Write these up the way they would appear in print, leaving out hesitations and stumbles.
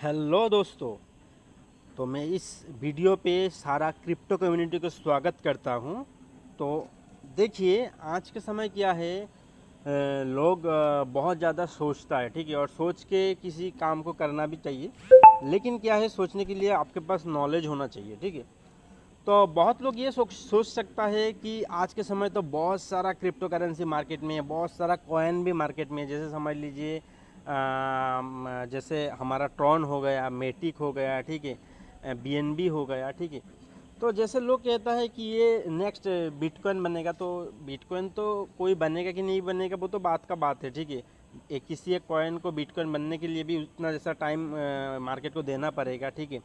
Hello दोस्तों। तो मैं इस वीडियो पे सारा क्रिप्टो कम्युनिटी को स्वागत करता हूँ। तो देखिए, आज के समय क्या है, लोग बहुत ज़्यादा सोचता है, ठीक है, और सोच के किसी काम को करना भी चाहिए। लेकिन क्या है, सोचने के लिए आपके पास नॉलेज होना चाहिए, ठीक है। तो बहुत लोग ये सोच सकता है कि आज के समय तो बहुत सारा क्रिप्टो करेंसी मार्केट में है, बहुत सारा कॉइन भी मार्केट में है। जैसे समझ लीजिए जैसे हमारा ट्रॉन हो गया, मेटिक हो गया, ठीक है, बीएनबी हो गया, ठीक है। तो जैसे लोग कहता है कि ये नेक्स्ट बिटकॉइन बनेगा, तो बिटकॉइन तो कोई बनेगा कि नहीं बनेगा वो तो बात का बात है, ठीक है। किसी एक कॉइन को बिटकॉइन बनने के लिए भी उतना जैसा टाइम मार्केट को देना पड़ेगा, ठीक है।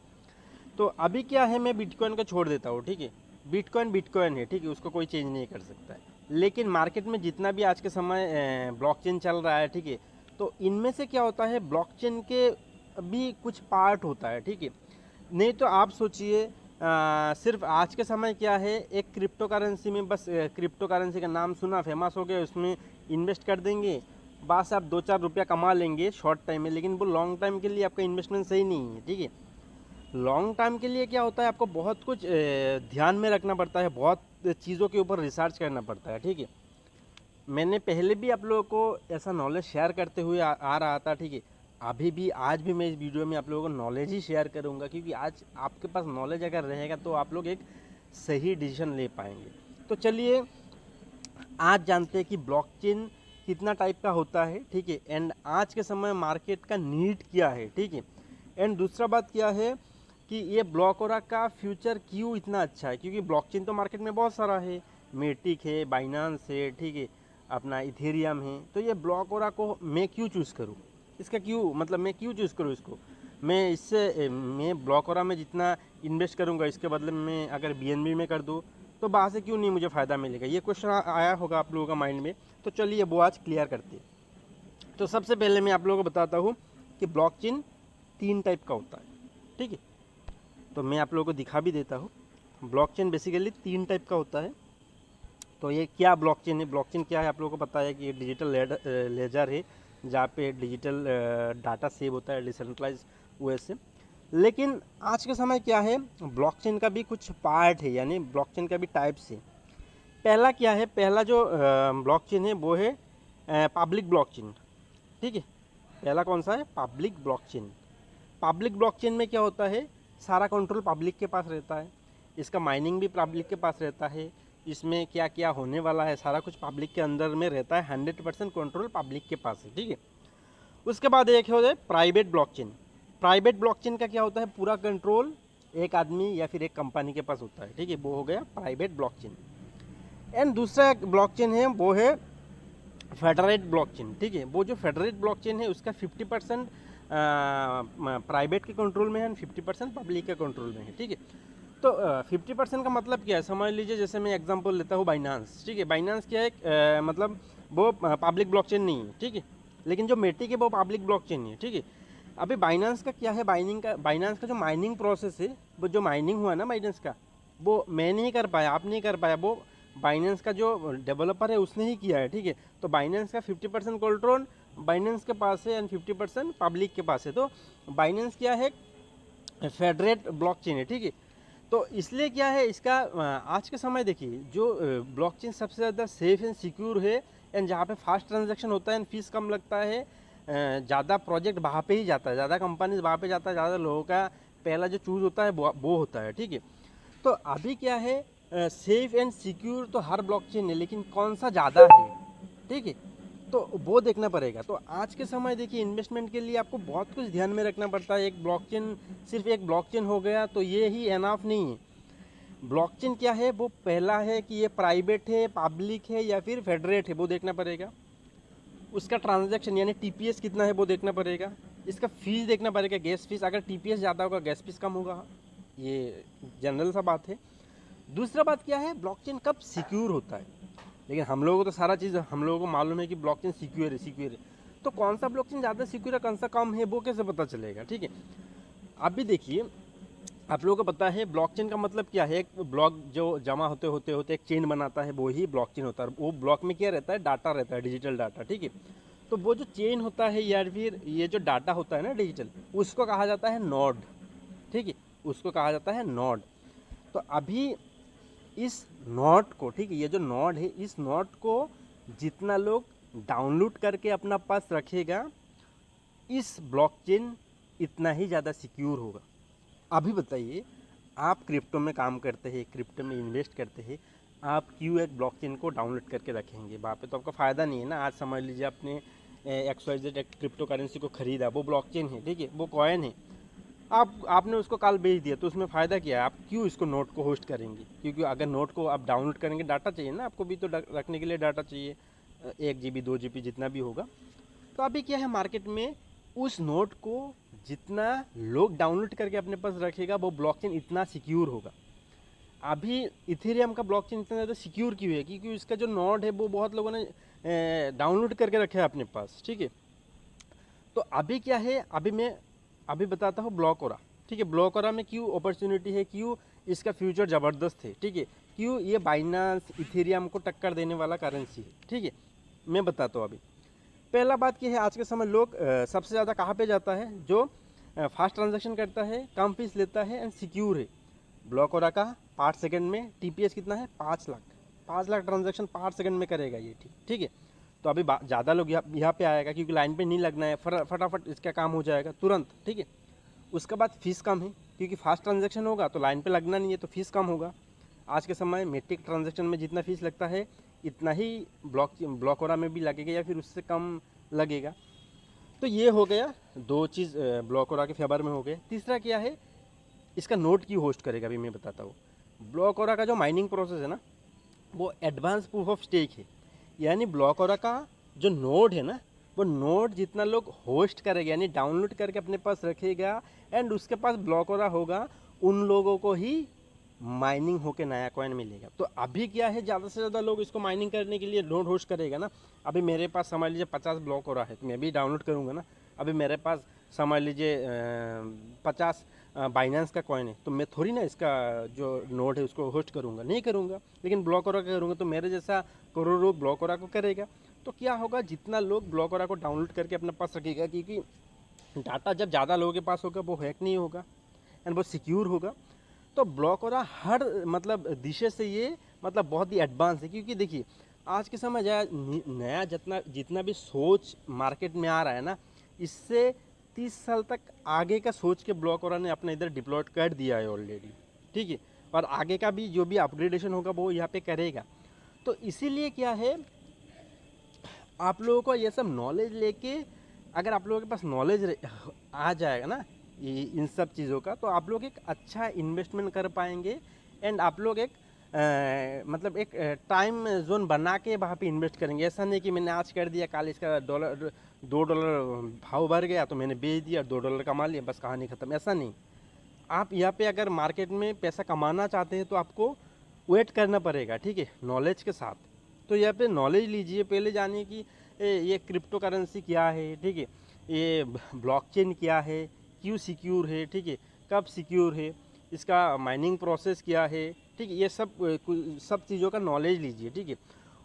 तो अभी क्या है, मैं बिटकॉइन को छोड़ देता हूँ, ठीक है। बिटकॉइन बिटकॉइन है, ठीक है, उसको कोई चेंज नहीं कर सकता है। लेकिन मार्केट में जितना भी आज के समय ब्लॉकचेन चल रहा है, ठीक है, तो इनमें से क्या होता है, ब्लॉकचेन के भी कुछ पार्ट होता है, ठीक है। नहीं तो आप सोचिए, सिर्फ आज के समय क्या है, एक क्रिप्टो करेंसी में बस क्रिप्टो करेंसी का नाम सुना, फेमस हो गया, उसमें इन्वेस्ट कर देंगे, बस आप 2-4 रुपया कमा लेंगे शॉर्ट टाइम में। लेकिन वो लॉन्ग टाइम के लिए आपका इन्वेस्टमेंट सही नहीं है, ठीक है। लॉन्ग टर्म के लिए क्या होता है, आपको बहुत कुछ ध्यान में रखना पड़ता है, बहुत चीज़ों के ऊपर रिसर्च करना पड़ता है, ठीक है। मैंने पहले भी आप लोगों को ऐसा नॉलेज शेयर करते हुए आ रहा था, ठीक है। अभी भी आज भी मैं इस वीडियो में आप लोगों को नॉलेज ही शेयर करूंगा, क्योंकि आज आपके पास नॉलेज अगर रहेगा तो आप लोग एक सही डिसीजन ले पाएंगे। तो चलिए आज जानते हैं कि ब्लॉकचेन कितना टाइप का होता है, ठीक है, एंड आज के समय मार्केट का नीड क्या है, ठीक है। एंड दूसरा बात क्या है कि ये ब्लॉकोरा का फ्यूचर क्यों इतना अच्छा है, क्योंकि ब्लॉकचेन तो मार्केट में बहुत सारा है, मेटिक है, बाइनांस है, ठीक है, अपना इथेरियम है। तो ये ब्लॉकोरा को मैं क्यों चूज़ करूँ, इसका क्यों मतलब मैं क्यों चूज़ करूँ इसको। मैं ब्लॉकोरा में जितना इन्वेस्ट करूँगा, इसके बदले में अगर बीएनबी में कर दूँ तो वहाँ से क्यों नहीं मुझे फ़ायदा मिलेगा। ये क्वेश्चन आया होगा आप लोगों का माइंड में। तो चलिए वो आज क्लियर करते हैं। तो सबसे पहले मैं आप लोगों को बताता हूँ कि ब्लॉकचेन 3 टाइप का होता है, ठीक है। तो मैं आप लोगों को दिखा भी देता हूँ। ब्लॉकचेन बेसिकली 3 टाइप का होता है। तो ये क्या ब्लॉकचेन है, ब्लॉकचेन क्या है, आप लोगों को पता है कि ये डिजिटल लेजर है, जहाँ पे डिजिटल डाटा सेव होता है डिसेंट्रलाइज वे से। लेकिन आज के समय क्या है, ब्लॉकचेन का भी कुछ पार्ट है, यानी ब्लॉकचेन का भी टाइप्स है। पहला क्या है, पहला जो ब्लॉकचेन है वो है पब्लिक ब्लॉकचेन, ठीक है। पहला कौन सा है, पब्लिक ब्लॉकचेन। पब्लिक ब्लॉकचेन में क्या होता है, सारा कंट्रोल पब्लिक के पास रहता है, इसका माइनिंग भी पब्लिक के पास रहता है, इसमें क्या क्या होने वाला है सारा कुछ पब्लिक के अंदर में रहता है, 100% कंट्रोल पब्लिक के पास है, ठीक है। उसके बाद एक हो जाए प्राइवेट ब्लॉकचेन। प्राइवेट ब्लॉकचेन का क्या होता है, पूरा कंट्रोल एक आदमी या फिर एक कंपनी के पास होता है, ठीक है, वो हो गया प्राइवेट ब्लॉकचेन। एंड दूसरा ब्लॉकचेन है वो है फेडरेट ब्लॉकचेन, ठीक है। वो जो फेडरेट ब्लॉकचेन है उसका 50% प्राइवेट के कंट्रोल में है, 50% पब्लिक के कंट्रोल में है, ठीक है। तो 50% का मतलब क्या है, समझ लीजिए, जैसे मैं एग्जांपल लेता हूँ बाइनांस, ठीक है। बाइनांस क्या है, मतलब वो पब्लिक ब्लॉकचेन नहीं है, ठीक है। लेकिन जो मेटिक है वो पब्लिक ब्लॉकचेन है, ठीक है। अभी बाइनांस का क्या है, बाइनांस का जो माइनिंग प्रोसेस है, वो जो माइनिंग हुआ ना बाइनांस का, वो मैं नहीं कर पाया, आप नहीं कर पाया, वो बाइनेंस का जो डेवलपर है उसने ही किया है, ठीक है। तो बाइनेंस का 50% कंट्रोल बाइनेंस के पास है एंड 50% पब्लिक के पास है। तो बाइनेंस क्या है, फेडरेट ब्लॉकचेन है, ठीक है। तो इसलिए क्या है, इसका आज के समय देखिए, जो ब्लॉकचेन सबसे ज़्यादा सेफ एंड सिक्योर है, एंड जहाँ पे फास्ट ट्रांजैक्शन होता है एंड फीस कम लगता है, ज़्यादा प्रोजेक्ट वहाँ पे ही जाता है, ज़्यादा कंपनीज वहाँ पे जाता है, ज़्यादा लोगों का पहला जो चूज़ होता है वो होता है, ठीक है। तो अभी क्या है, सेफ एंड सिक्योर तो हर ब्लॉकचेन है, लेकिन कौन सा ज़्यादा है, ठीक है, तो वो देखना पड़ेगा। तो आज के समय देखिए, इन्वेस्टमेंट के लिए आपको बहुत कुछ ध्यान में रखना पड़ता है। एक ब्लॉकचेन, सिर्फ एक ब्लॉकचेन हो गया तो ये ही एनाफ नहीं है। ब्लॉकचेन क्या है, वो पहला है कि ये प्राइवेट है, पब्लिक है या फिर फेडरेट है, वो देखना पड़ेगा। उसका ट्रांजैक्शन यानी टीपीएस कितना है वो देखना पड़ेगा। इसका फीस देखना पड़ेगा, गैस फीस, अगर टीपीएस ज़्यादा होगा गैस फीस कम होगा, ये जनरल सा बात है। दूसरा बात क्या है, ब्लॉकचेन कब सिक्योर होता है। लेकिन हम लोगों को तो सारा चीज़ हम लोगों को मालूम है कि ब्लॉकचेन सिक्योर है, सिक्योर है। तो कौन सा ब्लॉकचेन ज़्यादा सिक्योर है, कौन सा कम है, वो कैसे पता चलेगा, ठीक है। अब भी देखिए, आप लोगों को पता है ब्लॉकचेन का मतलब क्या है। एक ब्लॉक जो जमा होते होते होते एक चेन बनाता है, वो ही ब्लॉकचेन होता है। वो ब्लॉक में क्या रहता है, डाटा रहता है, डिजिटल डाटा, ठीक है। तो वो जो चेन होता है या फिर ये जो डाटा होता है ना डिजिटल, उसको कहा जाता है नोड, ठीक है, उसको कहा जाता है नोड। तो अभी इस नोड को, ठीक है, ये जो नोड है, इस नोड को जितना लोग डाउनलोड करके अपना पास रखेगा, इस ब्लॉकचेन इतना ही ज़्यादा सिक्योर होगा। अभी बताइए, आप क्रिप्टो में काम करते हैं, क्रिप्टो में इन्वेस्ट करते हैं, आप क्यों एक ब्लॉकचेन को डाउनलोड करके रखेंगे? वहाँ पे तो आपका फ़ायदा नहीं है ना। आज समझ लीजिए आपने XYZ क्रिप्टो करेंसी को ख़रीदा, वो ब्लॉकचेन है, ठीक है, वो कॉइन है, आपने उसको कल बेच दिया, तो उसमें फ़ायदा क्या है? आप क्यों इसको नोट को होस्ट करेंगे? क्योंकि अगर नोट को आप डाउनलोड करेंगे, डाटा चाहिए ना आपको भी, तो रखने के लिए डाटा चाहिए, 1 GB 2 GB जितना भी होगा। तो अभी क्या है, मार्केट में उस नोट को जितना लोग डाउनलोड करके अपने पास रखेगा, वो ब्लॉकचेन इतना सिक्योर होगा। अभी इथेरियम का ब्लॉकचेन इतना ज़्यादा सिक्योर क्यों है? क्योंकि इसका जो नोड है वो बहुत लोगों ने डाउनलोड करके रखा है अपने पास, ठीक है। तो अभी क्या है, अभी बताता हूँ ब्लॉकोरा, ठीक है। ब्लॉकोरा में क्यों अपॉर्चुनिटी है, क्यों इसका फ्यूचर ज़बरदस्त है, ठीक है, क्यों ये बाइनांस इथेरियम को टक्कर देने वाला करेंसी है, ठीक है, मैं बताता हूँ। अभी पहला बात क्या है, आज के समय लोग सबसे ज़्यादा कहाँ पे जाता है? जो फास्ट ट्रांजैक्शन करता है, कम फीस लेता है एंड सिक्योर है। ब्लॉकोरा का 5 सेकंड में TPS कितना है? 5 लाख। 5 लाख ट्रांजैक्शन 5 सेकंड में करेगा ये, ठीक है। तो अभी ज़्यादा लोग यहाँ पे आएगा क्योंकि लाइन पे नहीं लगना है, फटाफट इसका काम हो जाएगा तुरंत, ठीक है। उसके बाद फीस कम है, क्योंकि फास्ट ट्रांजैक्शन होगा तो लाइन पे लगना नहीं है, तो फीस कम होगा। आज के समय मेटिक ट्रांजैक्शन में जितना फीस लगता है, इतना ही ब्लॉकोरा में भी लगेगा या फिर उससे कम लगेगा। तो ये हो गया 2 चीज़ ब्लॉकोरा के फेवर में हो गए। तीसरा क्या है, इसका नोड क्यों होस्ट करेगा, अभी मैं बताता हूँ। ब्लॉकोरा का जो माइनिंग प्रोसेस है ना, वो एडवांस प्रूफ ऑफ स्टेक है। यानी ब्लॉकोरा का जो नोड है ना, वो नोड जितना लोग होस्ट करेगा, यानी डाउनलोड करके अपने पास रखेगा एंड उसके पास ब्लॉकोरा होगा, उन लोगों को ही माइनिंग होके नया कॉइन मिलेगा। तो अभी क्या है, ज़्यादा से ज़्यादा लोग इसको माइनिंग करने के लिए नोड होस्ट करेगा ना। अभी मेरे पास समझ लीजिए 50 ब्लॉकोरा है, तो मैं भी डाउनलोड करूँगा ना। अभी मेरे पास समझ लीजिए 50 बाइनेंस का कॉइन है, तो मैं थोड़ी ना इसका जो नोड है उसको होस्ट करूँगा, नहीं करूँगा। लेकिन ब्लॉकोरा का करूँगा तो मेरे जैसा करोड़ों ब्लॉकोरा को करेगा। तो क्या होगा, जितना लोग ब्लॉकोरा को डाउनलोड करके अपने पास रखेगा, क्योंकि डाटा जब ज़्यादा लोगों के पास होगा वो हैक नहीं होगा एंड वो सिक्योर होगा। तो ब्लॉकोरा हर मतलब दिशा से ये मतलब बहुत ही एडवांस है। क्योंकि देखिए, आज के समय नया जितना भी सोच मार्केट में आ रहा है ना, इससे 30 साल तक आगे का सोच के ब्लॉकोरा ने अपने इधर डिप्लॉयड कर दिया है ऑलरेडी, ठीक है। और आगे का भी जो भी अपग्रेडेशन होगा वो यहाँ पे करेगा। तो इसीलिए क्या है, आप लोगों को ये सब नॉलेज लेके, अगर आप लोगों के पास नॉलेज आ जाएगा ना इन सब चीज़ों का, तो आप लोग एक अच्छा इन्वेस्टमेंट कर पाएंगे एंड आप लोग एक मतलब एक टाइम जोन बना के वहाँ पे इन्वेस्ट करेंगे। ऐसा नहीं कि मैंने आज कर दिया, कल इसका $2 भाव बढ़ गया तो मैंने बेच दिया, $2 कमा लिया, बस कहानी ख़त्म। ऐसा नहीं। आप यहाँ पे अगर मार्केट में पैसा कमाना चाहते हैं तो आपको वेट करना पड़ेगा, ठीक है, नॉलेज के साथ। तो यहाँ पे नॉलेज लीजिए, पहले जानिए कि ये क्रिप्टो करेंसी क्या है, ठीक है, ये ब्लॉकचेन क्या है, क्यों सिक्योर है, ठीक है, कब सिक्योर है, इसका माइनिंग प्रोसेस क्या है, ठीक है, ये सब चीज़ों का नॉलेज लीजिए, ठीक है।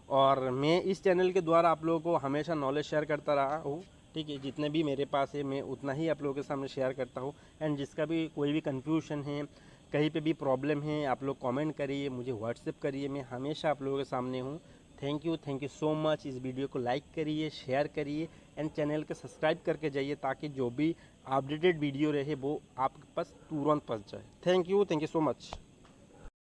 और मैं इस चैनल के द्वारा आप लोगों को हमेशा नॉलेज शेयर करता रहा हूँ, ठीक है। जितने भी मेरे पास है मैं उतना ही आप लोगों के सामने शेयर करता हूँ। एंड जिसका भी कोई भी कन्फ्यूजन है, कहीं पे भी प्रॉब्लम है, आप लोग कमेंट करिए, मुझे व्हाट्सएप करिए, मैं हमेशा आप लोगों के सामने हूँ। Thank you so much. इस वीडियो को लाइक करिए, शेयर करिए एंड चैनल को सब्सक्राइब करके जाइए, ताकि जो भी अपडेटेड वीडियो रहे वो आपके पास तुरंत पहुँच जाए। Thank you so much.